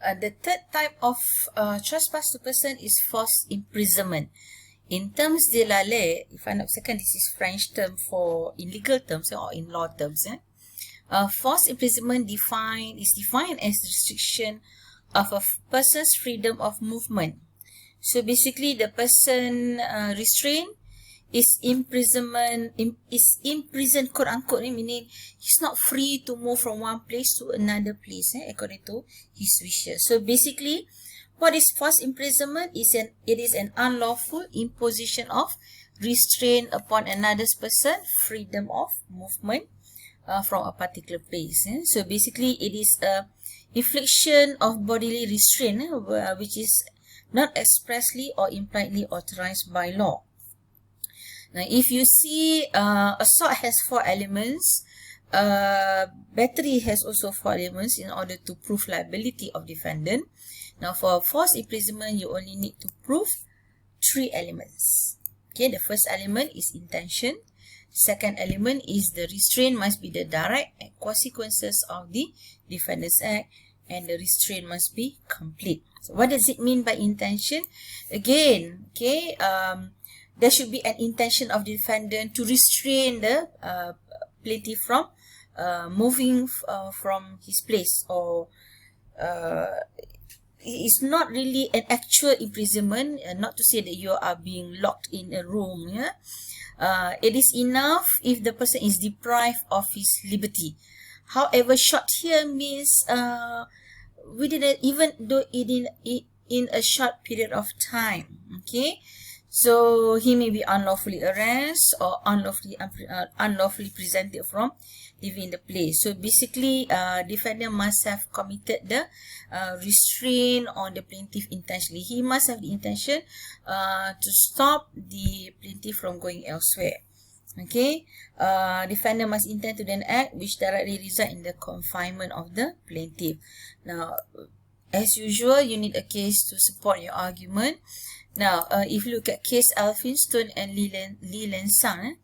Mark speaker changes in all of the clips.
Speaker 1: The third type of trespass to person is false imprisonment. In terms de la ley, if I'm not mistaken, this is French term for in legal terms or in law terms. False imprisonment is defined as restriction of a person's freedom of movement. So basically, the person restrained is imprisoned, quote unquote, meaning he's not free to move from one place to another place according to his wishes. So basically, what is false imprisonment? It is an unlawful imposition of restraint upon another person's freedom of movement from a particular place. So basically, it is a infliction of bodily restraint which is not expressly or impliedly authorized by law. Now, if you see assault has 4 elements, battery has also 4 elements in order to prove liability of defendant. Now, for false imprisonment, you only need to prove 3 elements. Okay, the first element is intention. Second element is the restraint must be the direct consequences of the defendant's act, and the restraint must be complete. So what does it mean by intention? Again, okay, there should be an intention of the defendant to restrain the plaintiff from moving from his place, or it's not really an actual imprisonment, not to say that you are being locked in a room. It is enough if the person is deprived of his liberty. However, short here means within even though in a short period of time. Okay, so he may be unlawfully arrested or unlawfully prevented from leaving the place. So basically, defendant must have committed the restraint on the plaintiff intentionally. He must have the intention to stop the plaintiff from going elsewhere. Okay, defendant must intend to then act which directly result in the confinement of the plaintiff. Now, as usual, you need a case to support your argument. Now, if you look at case Elphinstone and Leland Sang,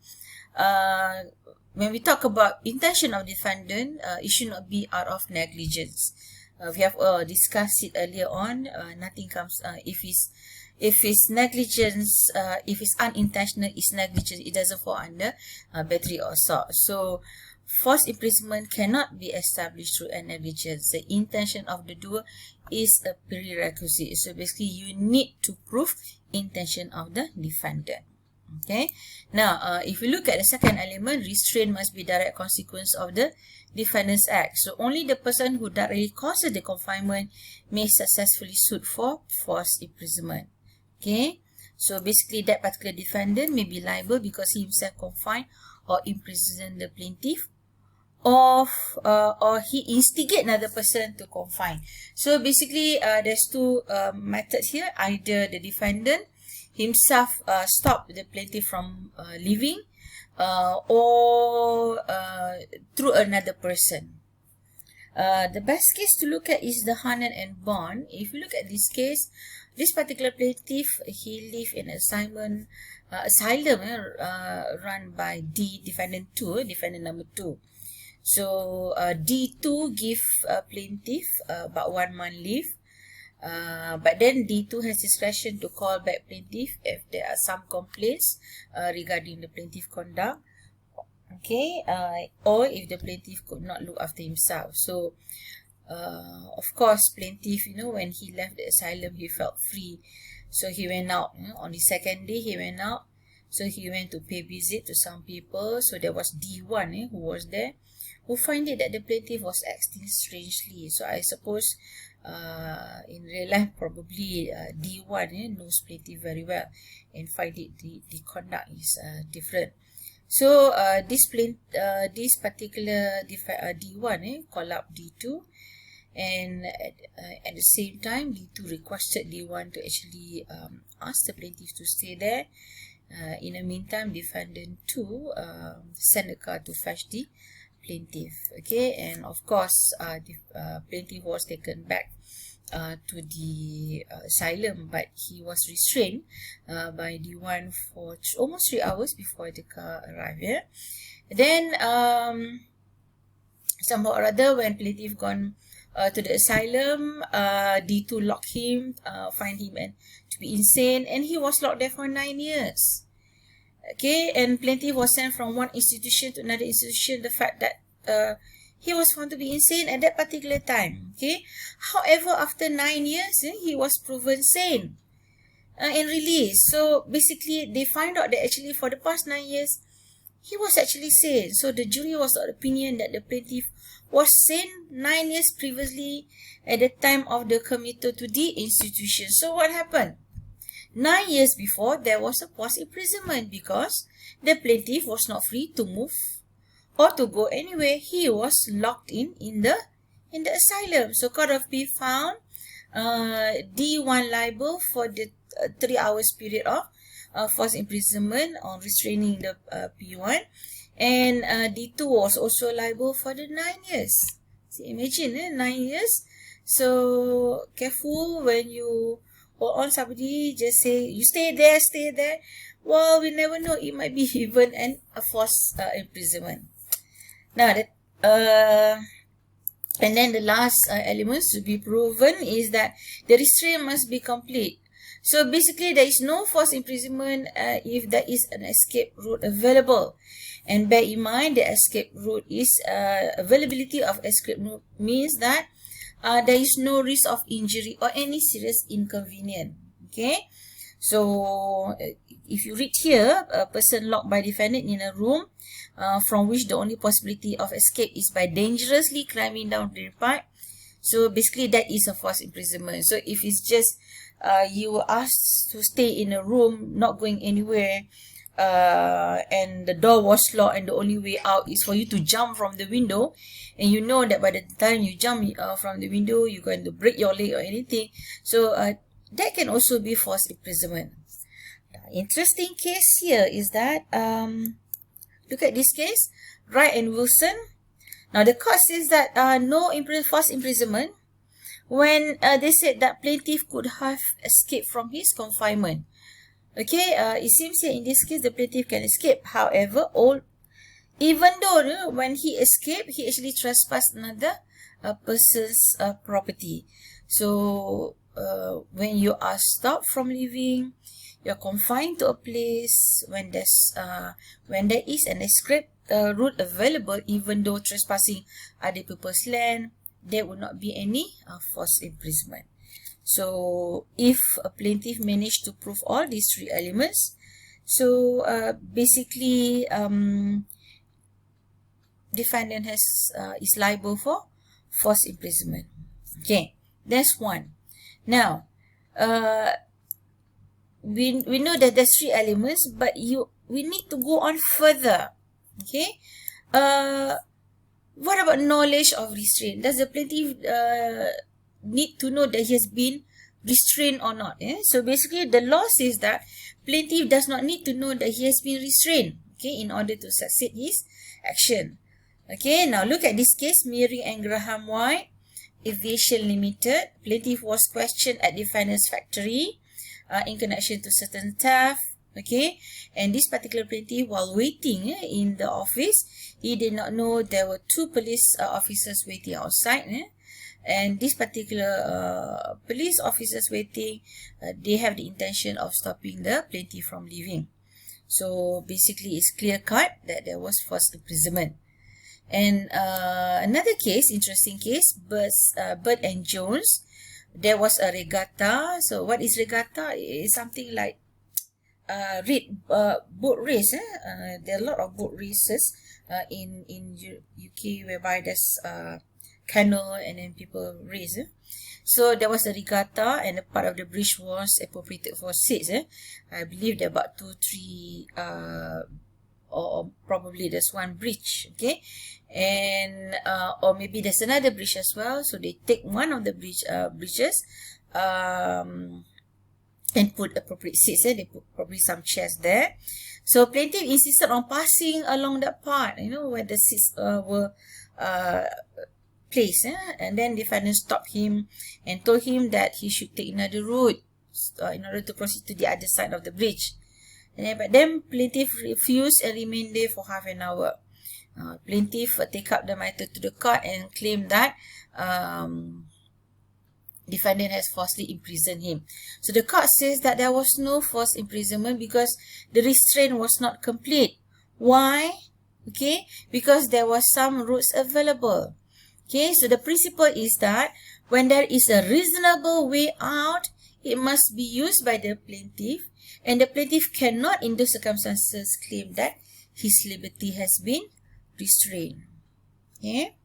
Speaker 1: when we talk about intention of defendant, it should not be out of negligence. We have discussed it earlier on. Nothing comes if it's negligence, if it's unintentional, it's negligence. It doesn't fall under battery or assault. So, false imprisonment cannot be established through a negligence. The intention of the doer is a prerequisite. So basically, you need to prove intention of the defendant. Okay. Now, if you look at the second element, restraint must be direct consequence of the defendant's act. So only the person who directly causes the confinement may successfully sue for false imprisonment. Okay. So basically, that particular defendant may be liable because he himself confined or imprisoned the plaintiff, or he instigate another person to confine. So basically, there's 2 methods here. Either the defendant himself stop the plaintiff from leaving, or through another person. The best case to look at is the Hannan and Bond. If you look at this case, this particular plaintiff, he lived in asylum run by defendant number 2. So D2 give plaintiff about 1 month leave, but then D2 has discretion to call back plaintiff if there are some complaints regarding the plaintiff conduct, okay, or if the plaintiff could not look after himself. So of course, plaintiff, when he left the asylum, he felt free, so he went out. On the second day, he went out, so he went to pay visit to some people. So there was D1 who was there, who find it that the plaintiff was acting strangely. So I suppose in real life, probably D1 knows plaintiff very well and find it the conduct is different. So this particular D1 call up D2, and at the same time, D2 requested D1 to actually ask the plaintiff to stay there. In the meantime, defendant 2 sent a car to fetch the plaintiff. Okay, and of course, the plaintiff was taken back to the asylum, but he was restrained by D1 for almost 3 hours before the car arrived. Then somehow or other, when plaintiff gone to the asylum. D2 locked him, find him and to be insane, and he was locked there for 9 years. Okay, and plaintiff was sent from one institution to another institution. The fact that he was found to be insane at that particular time. Okay, however, after 9 years, he was proven sane and released. So basically, they find out that actually for the past 9 years, he was actually sane. So the jury was of the opinion that the plaintiff was sane 9 years previously at the time of the committal to the institution. So what happened? 9 years before, there was a false imprisonment because the plaintiff was not free to move or to go anywhere. He was locked in the asylum. So Court of Appeal found D1 liable for the 3 hours period of false imprisonment on restraining the P1, and D2 was also liable for the 9 years. So imagine 9 years. So careful when you or on somebody, just say you stay there. Well, we never know, it might be even a false imprisonment. Now that and then the last elements to be proven is that the restraint must be complete. So basically, there is no false imprisonment if there is an escape route available. And bear in mind, the escape route is availability of escape route means that there is no risk of injury or any serious inconvenience. Okay, so if you read here, a person locked by defendant in a room from which the only possibility of escape is by dangerously climbing down the pipe. So basically, that is a false imprisonment. So if it's just you were asked to stay in a room, not going anywhere, and the door was locked and the only way out is for you to jump from the window, and you know that by the time you jump from the window, you're going to break your leg or anything. So that can also be false imprisonment. Interesting case here is that, look at this case, Wright and Wilson. Now the court says that no false imprisonment when they said that plaintiff could have escaped from his confinement. Okay, it seems here in this case the plaintiff can escape. However, even though when he escaped, he actually trespassed another person's property. So when you are stopped from leaving, you're confined to a place when there is an escape route available, even though trespassing other people's land, there would not be any false imprisonment. So if a plaintiff managed to prove all these 3 elements, so basically defendant is liable for false imprisonment. Okay, that's one. Now we know that there's 3 elements, but we need to go on further. Okay, what about knowledge of restraint? Does the plaintiff need to know that he has been restrained or not? So basically, the law says that plaintiff does not need to know that he has been restrained, okay, in order to succeed his action. Okay, now look at this case, Mary and Graham White, Aviation Limited. Plaintiff was questioned at defendant's factory in connection to certain theft. Okay, and this particular plaintiff, while waiting in the office, he did not know there were 2 police officers waiting outside. And this particular police officers waiting, they have the intention of stopping the plaintiff from leaving. So basically, it's clear cut that there was false imprisonment. And another case, interesting case, Bird and Jones. There was a regatta. So what is regatta? It's something like boat race. There are a lot of boat races in UK whereby there's canoe and then people race. So there was a regatta, and a part of the bridge was appropriated for seats. I believe there are about 2, 3 or probably there's 1 bridge. Okay, and or maybe there's another bridge as well. So they take one of the bridges and put appropriate seats. They put probably some chairs there. So plaintiff insisted on passing along that part, where the seats were placed. And then defendant stopped him and told him that he should take another route in order to proceed to the other side of the bridge. But then plaintiff refused and remained there for half an hour. Plaintiff take up the matter to the court and claimed that defendant has falsely imprisoned him. So the court says that there was no false imprisonment because the restraint was not complete. Why? Okay, because there was some routes available. Okay, so the principle is that when there is a reasonable way out, it must be used by the plaintiff, and the plaintiff cannot in those circumstances claim that his liberty has been restrained. Okay.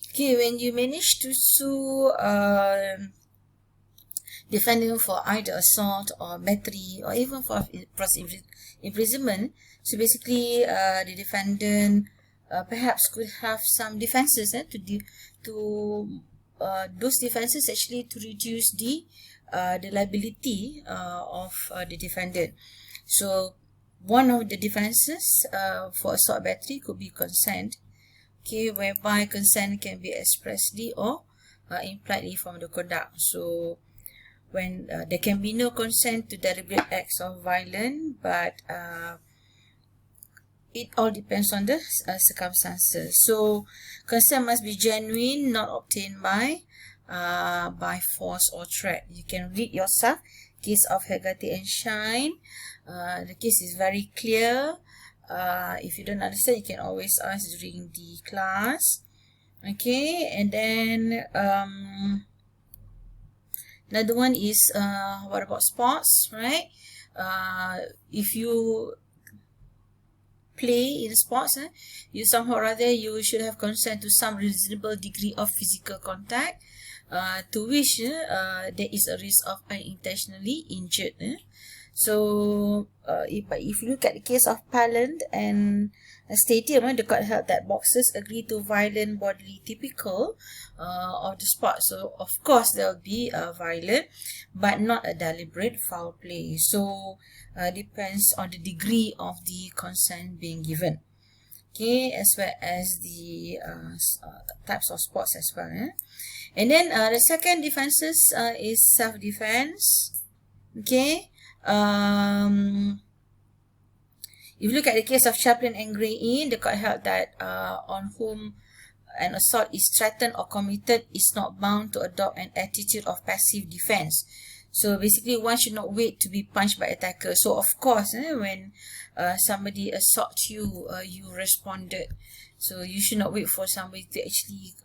Speaker 1: Okay, when you manage to sue defendant for either assault or battery or even for false imprisonment, so basically the defendant perhaps could have some defenses those defenses actually to reduce the liability of the defendant. So one of the defenses for assault battery could be consent, okay, whereby consent can be expressly or impliedly from the conduct. So when there can be no consent to deliberate acts of violence, but it all depends on the circumstances. So consent must be genuine, not obtained by force or threat. You can read yourself. Case of Hagati and Shine. The case is very clear. If you don't understand, you can always ask during the class. Okay, and then another one is what about sports, right? If you play in sports, you somehow or other you should have consent to some reasonable degree of physical contact, to which there is a risk of unintentionally injured. So if you look at the case of Paland and Stadium, the court held that boxers agree to violent bodily typical of the sport. So of course there will be violent, but not a deliberate foul play. So depends on the degree of the consent being given. Okay, as well as the types of sports as well. And then the second defenses is self-defense. Okay. If you look at the case of Chaplin and Gray, the court held that on whom an assault is threatened or committed is not bound to adopt an attitude of passive defense. So basically, one should not wait to be punched by attacker. So of course, when somebody assaults you, you responded. So you should not wait for somebody to actually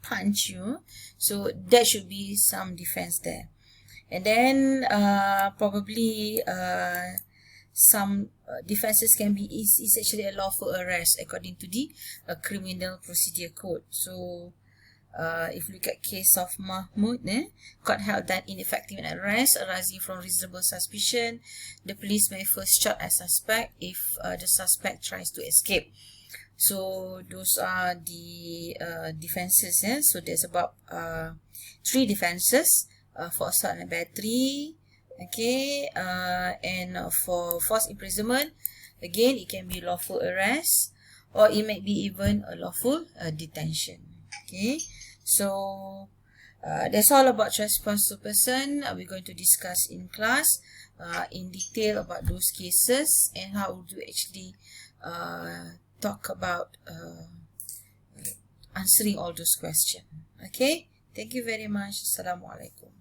Speaker 1: punch you. So there should be some defense there. And then probably some defenses can be is actually a lawful arrest according to the criminal procedure code. So if you look at case of Mahmoud, court held that ineffective arrest arising from reasonable suspicion, the police may first shoot a suspect if the suspect tries to escape. So those are the defenses. So there's about 3 defenses for assault and battery. Okay, and for false imprisonment, again it can be lawful arrest, or it might be even a lawful detention. Okay, so that's all about trespass to person. We're going to discuss in class in detail about those cases and how would you actually talk about answering all those questions. Okay, thank you very much. Assalamualaikum.